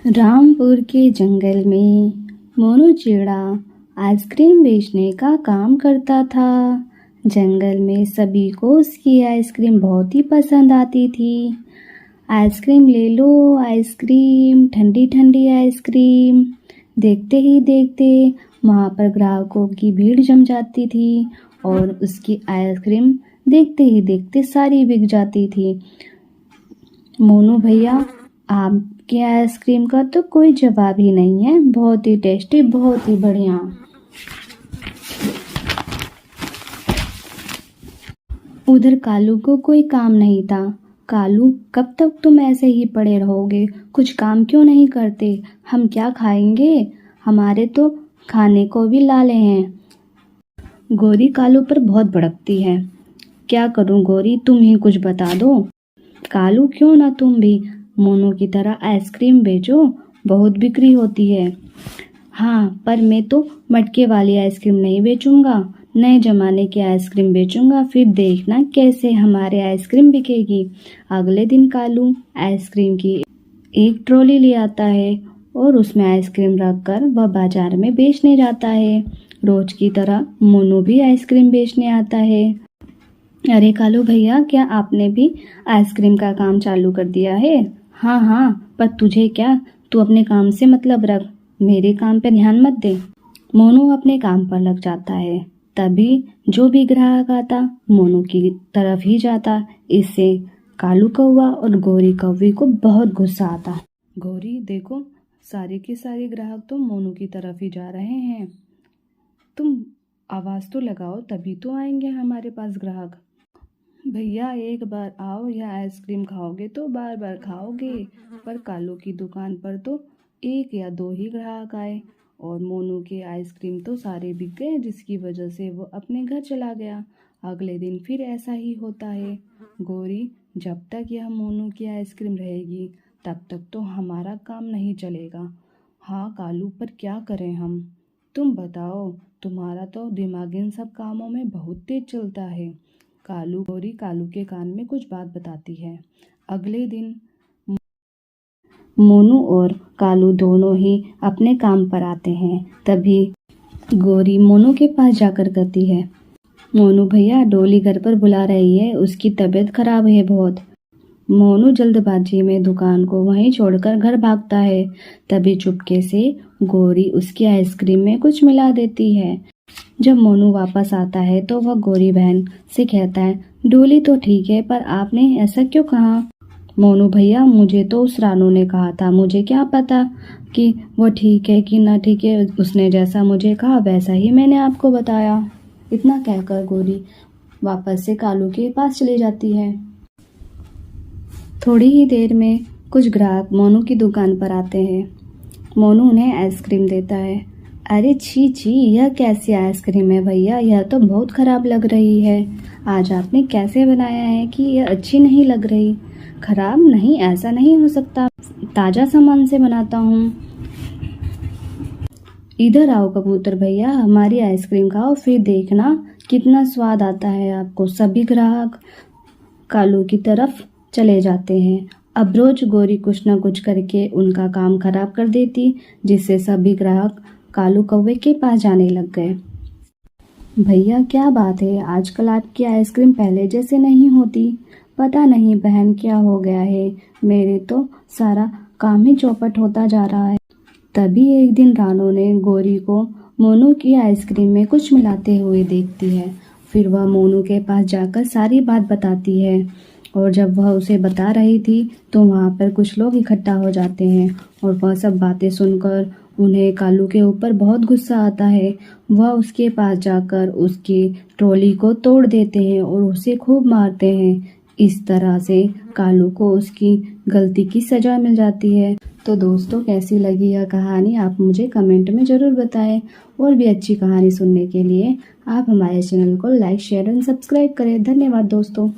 रामपुर के जंगल में मोनू चिड़ा आइसक्रीम बेचने का काम करता था। जंगल में सभी को उसकी आइसक्रीम बहुत ही पसंद आती थी। आइसक्रीम ले लो आइसक्रीम, ठंडी ठंडी आइसक्रीम। देखते ही देखते वहाँ पर ग्राहकों की भीड़ जम जाती थी और उसकी आइसक्रीम देखते ही देखते सारी बिक जाती थी। मोनू भैया, आपके आइसक्रीम का तो कोई जवाब ही नहीं है, बहुत ही टेस्टी, बहुत ही बढ़िया। उधर कालू को कोई काम नहीं था। कालू, कब तक तुम ऐसे ही पड़े रहोगे? कुछ काम क्यों नहीं करते? हम क्या खाएंगे? हमारे तो खाने को भी लाले हैं। गोरी कालू पर बहुत भड़कती है। क्या करूं गोरी, तुम ही कुछ बता दो। कालू, क्यों ना तुम भी मोनू की तरह आइसक्रीम बेचो, बहुत बिक्री होती है। हाँ, पर मैं तो मटके वाली आइसक्रीम नहीं बेचूंगा, नए जमाने की आइसक्रीम बेचूंगा, फिर देखना कैसे हमारे आइसक्रीम बिकेगी। अगले दिन कालू आइसक्रीम की एक ट्रॉली ले आता है और उसमें आइसक्रीम रखकर वह बाजार में बेचने जाता है। रोज की तरह मोनू भी आइसक्रीम बेचने आता है। अरे कालू भैया, क्या आपने भी आइसक्रीम का काम चालू कर दिया है? हाँ, पर तुझे क्या, तू अपने काम से मतलब रख, मेरे काम पे ध्यान मत दे। मोनू अपने काम पर लग जाता है। तभी जो भी ग्राहक आता मोनू की तरफ ही जाता। इससे कालू कौवा और गोरी कौवी को बहुत गुस्सा आता। गोरी, देखो सारे के सारे ग्राहक तो मोनू की तरफ ही जा रहे हैं। तुम आवाज़ तो लगाओ, तभी तो आएंगे हमारे पास ग्राहक। भैया, एक बार आओ, यह आइसक्रीम खाओगे तो बार बार खाओगे। पर कालू की दुकान पर तो एक या दो ही ग्राहक आए और मोनू के आइसक्रीम तो सारे बिक गए, जिसकी वजह से वो अपने घर चला गया। अगले दिन फिर ऐसा ही होता है। गोरी, जब तक यह मोनू की आइसक्रीम रहेगी तब तक तो हमारा काम नहीं चलेगा। हाँ कालू, पर क्या करें हम? तुम बताओ, तुम्हारा तो दिमाग इन सब कामों में बहुत तेज चलता है। गोरी कालू के कान में कुछ बात बताती है। अगले दिन मोनू और कालू दोनों ही अपने काम पर आते हैं। तभी गोरी मोनू के पास जाकर कहती है, मोनू भैया, डोली घर पर बुला रही है, उसकी तबीयत खराब है बहुत। मोनू जल्दबाजी में दुकान को वहीं छोड़कर घर भागता है। तभी चुपके से गोरी उसकी आइसक्रीम में कुछ मिला देती है। जब मोनू वापस आता है तो वह गोरी बहन से कहता है, डोली तो ठीक है, पर आपने ऐसा क्यों कहा? मोनू भैया, मुझे तो उस रानू ने कहा था, मुझे क्या पता कि वो ठीक है कि ना ठीक है। उसने जैसा मुझे कहा वैसा ही मैंने आपको बताया। इतना कहकर गोरी वापस से कालू के पास चली जाती है। थोड़ी ही देर में कुछ ग्राहक मोनू की दुकान पर आते हैं। मोनू उन्हें आइसक्रीम देता है। अरे छी छी, यह कैसी आइसक्रीम है भैया, यह तो बहुत खराब लग रही है। आज आपने कैसे बनाया है कि यह अच्छी नहीं लग रही? खराब नहीं, ऐसा नहीं हो सकता, ताज़ा सामान से बनाता हूँ। इधर आओ कबूतर भैया, हमारी आइसक्रीम खाओ, फिर देखना कितना स्वाद आता है आपको। सभी ग्राहक कालू की तरफ चले जाते हैं। अब रोज गोरी कुछ न कुछ करके उनका काम खराब कर देती, जिससे सभी ग्राहक कालू कौवे के पास जाने लग गए। भैया, क्या बात है, आजकल आपकी आइसक्रीम पहले जैसे नहीं होती। पता नहीं बहन, क्या हो गया है, मेरे तो सारा काम ही चौपट होता जा रहा है। तभी एक दिन रानू ने गोरी को मोनू की आइसक्रीम में कुछ मिलाते हुए देखती है। फिर वह मोनू के पास जाकर सारी बात बताती है और जब वह उसे बता रही थी तो वहाँ पर कुछ लोग इकट्ठा हो जाते हैं और वह सब बातें सुनकर उन्हें कालू के ऊपर बहुत गुस्सा आता है। वह उसके पास जाकर उसकी ट्रॉली को तोड़ देते हैं और उसे खूब मारते हैं। इस तरह से कालू को उसकी गलती की सज़ा मिल जाती है। तो दोस्तों, कैसी लगी यह कहानी आप मुझे कमेंट में ज़रूर बताएं। और भी अच्छी कहानी सुनने के लिए आप हमारे चैनल को लाइक, शेयर एंड सब्सक्राइब करें। धन्यवाद दोस्तों।